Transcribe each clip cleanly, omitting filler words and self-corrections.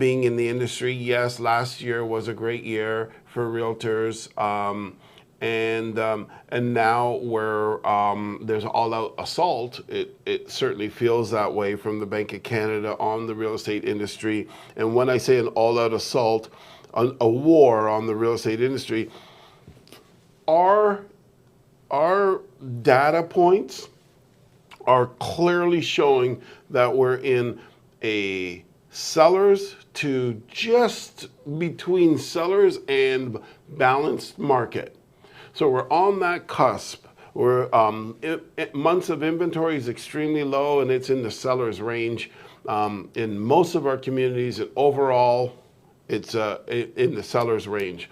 being in the industry, yes, last year was a great year for realtors. And now where there's all-out assault, it certainly feels that way from the Bank of Canada on the real estate industry. And when I say an all-out assault, a war on the real estate industry, our data points are clearly showing that we're in a sellers to just between sellers and balanced market. So we're on that cusp. We're months of inventory is extremely low, and it's in the seller's range in most of our communities. And overall, it's in the seller's range.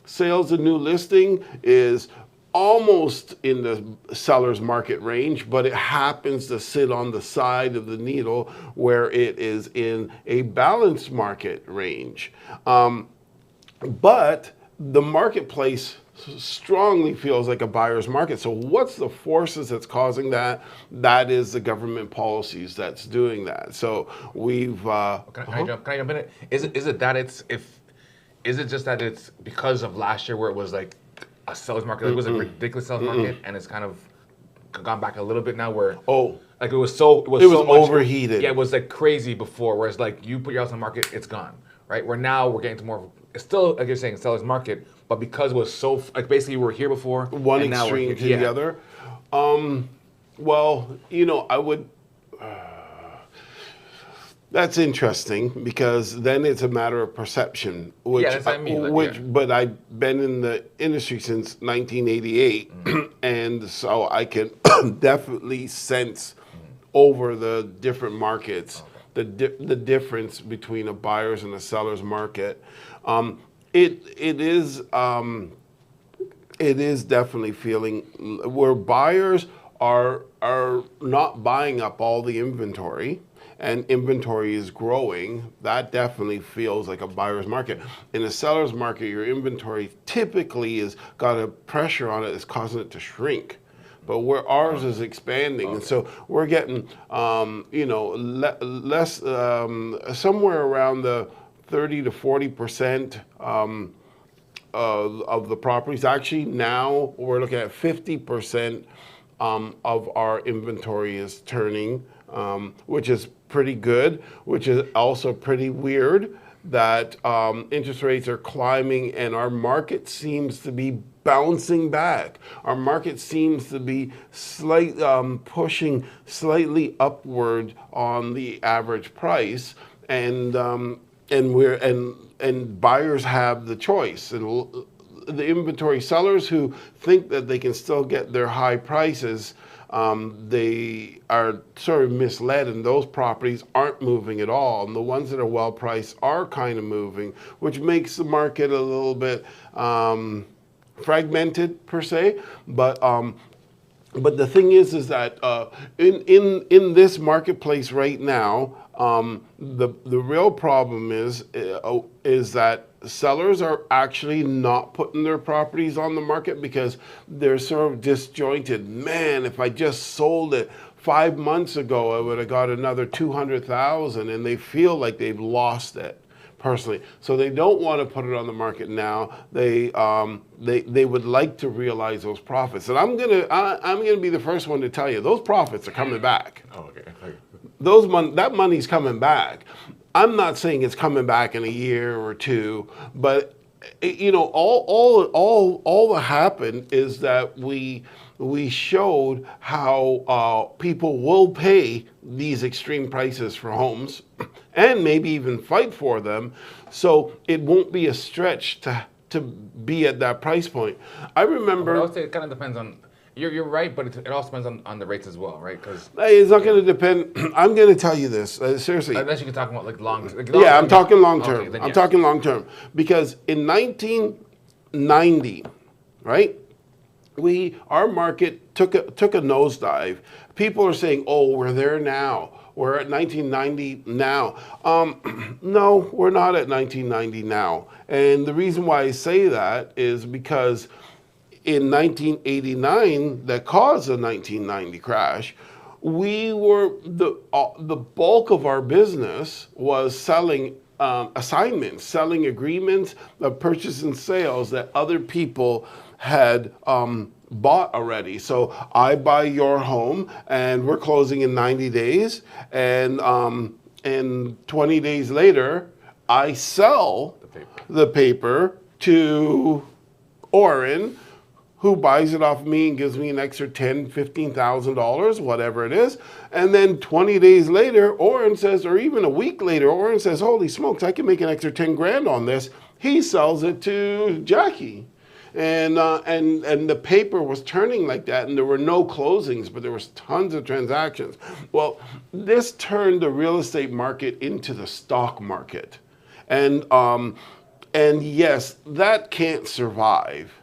Sales and new listing is almost in the seller's market range, but it happens to sit on the side of the needle where it is in a balanced market range. But the marketplace strongly feels like a buyer's market. So what's the forces that's causing that? That is the government policies that's doing that. So we've... Can I jump in it? Is it that is it just that it's because of last year where it was like a seller's market, like it was a ridiculous seller's market, and it's kind of gone back a little bit now where like it was so much overheated. Yeah, it was like crazy before, where it's like you put your house on the market, it's gone, right? Where now we're getting to more of, it's still like you're saying seller's market, but because it was so like basically we were here before, one extreme to the other. Well, I would. That's interesting because then it's a matter of perception. Which, that's what I mean. But I've been in the industry since 1988, and so I can definitely sense over the different markets the difference between a buyer's and a seller's market. It is definitely feeling where buyers are not buying up all the inventory. And inventory is growing, that definitely feels like a buyer's market. In a seller's market, your inventory typically has got a pressure on it that's causing it to shrink. But where ours is expanding, and so we're getting, less, somewhere around the 30 to 40% of the properties. Actually, now we're looking at 50% of our inventory is turning, which is pretty good, which is also pretty weird that interest rates are climbing and our market seems to be bouncing back. Our market seems to be pushing slightly upward on the average price, and buyers have the choice. And the inventory sellers who think that they can still get their high prices, they are sort of misled, and those properties aren't moving at all. And the ones that are well priced are kind of moving, which makes the market a little bit fragmented per se. But the thing is that in this marketplace right now, the real problem is that sellers are actually not putting their properties on the market because they're sort of disjointed. Man, if I just sold it 5 months ago, I would have got another $200,000, and they feel like they've lost it personally. So they don't want to put it on the market now. They would like to realize those profits. And I'm gonna be the first one to tell you those profits are coming back. Oh, okay. That money's coming back. I'm not saying it's coming back in a year or two, but all that happened is that we showed how people will pay these extreme prices for homes and maybe even fight for them. So it won't be a stretch to be at that price point. I remember. I would say it kind of depends on. You're right, but it also depends on the rates as well, right? Because it's not going to depend. I'm going to tell you this seriously. Unless you can talk about like long. I'm talking long term. Okay, I'm talking long term because in 1990, right? Our market took a nosedive. People are saying, "Oh, we're there now. We're at 1990 now." No, we're not at 1990 now. And the reason why I say that is because in 1989, that caused the 1990 crash, we were the bulk of our business was selling assignments, selling agreements of purchase and sales that other people had bought already. So I buy your home, and we're closing in 90 days, and 20 days later, I sell the paper to Oren, who buys it off me and gives me an extra $10,000, $15,000, whatever it is. And then 20 days later, Oren says, or even a week later, Oren says, holy smokes, I can make an extra 10 grand on this. He sells it to Jackie. And the paper was turning like that, and there were no closings, but there was tons of transactions. Well, this turned the real estate market into the stock market. And yes, that can't survive.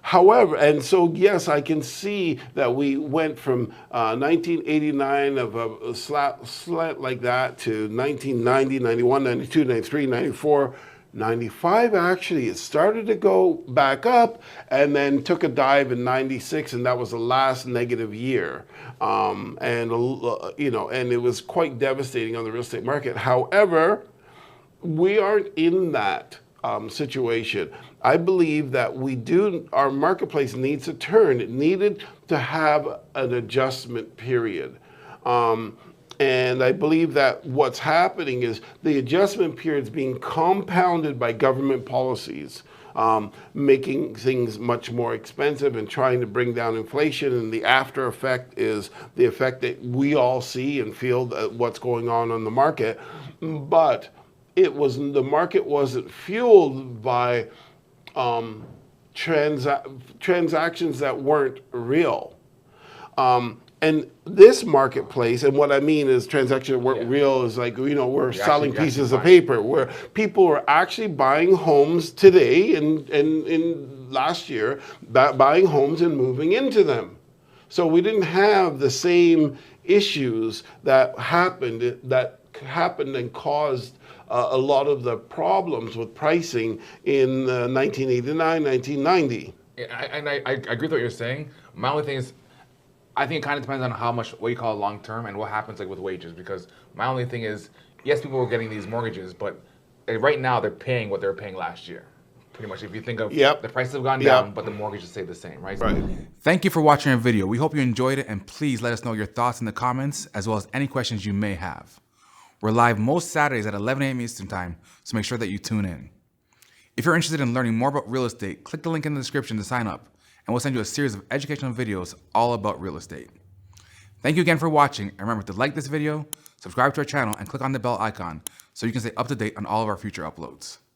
However, and so yes, I can see that we went from 1989 of a slant like that to 1990, 91, 92, 93, 94, 95 actually. It started to go back up and then took a dive in 96, and that was the last negative year. And it was quite devastating on the real estate market. However, we aren't in that situation. I believe that our marketplace needs to turn. It needed to have an adjustment period. And I believe that what's happening is the adjustment period is being compounded by government policies, making things much more expensive and trying to bring down inflation. And the after effect is the effect that we all see and feel that what's going on the market. But the market wasn't fueled by transactions that weren't real. And this marketplace, and what I mean is transactions that weren't real is like, we're selling pieces of paper, where people are actually buying homes today and in last year, buying homes and moving into them. So we didn't have the same issues that happened and caused a lot of the problems with pricing in 1989, 1990. And I agree with what you're saying. My only thing is, I think it kind of depends on what you call long term and what happens with wages. Because my only thing is, yes, people were getting these mortgages, but right now they're paying what they were paying last year. Pretty much, if you think of the prices have gone down, but the mortgages stay the same, right? Right. Thank you for watching our video. We hope you enjoyed it, and please let us know your thoughts in the comments, as well as any questions you may have. We're live most Saturdays at 11 a.m. Eastern Time, so make sure that you tune in. If you're interested in learning more about real estate, click the link in the description to sign up, and we'll send you a series of educational videos all about real estate. Thank you again for watching, and remember to like this video, subscribe to our channel, and click on the bell icon so you can stay up to date on all of our future uploads.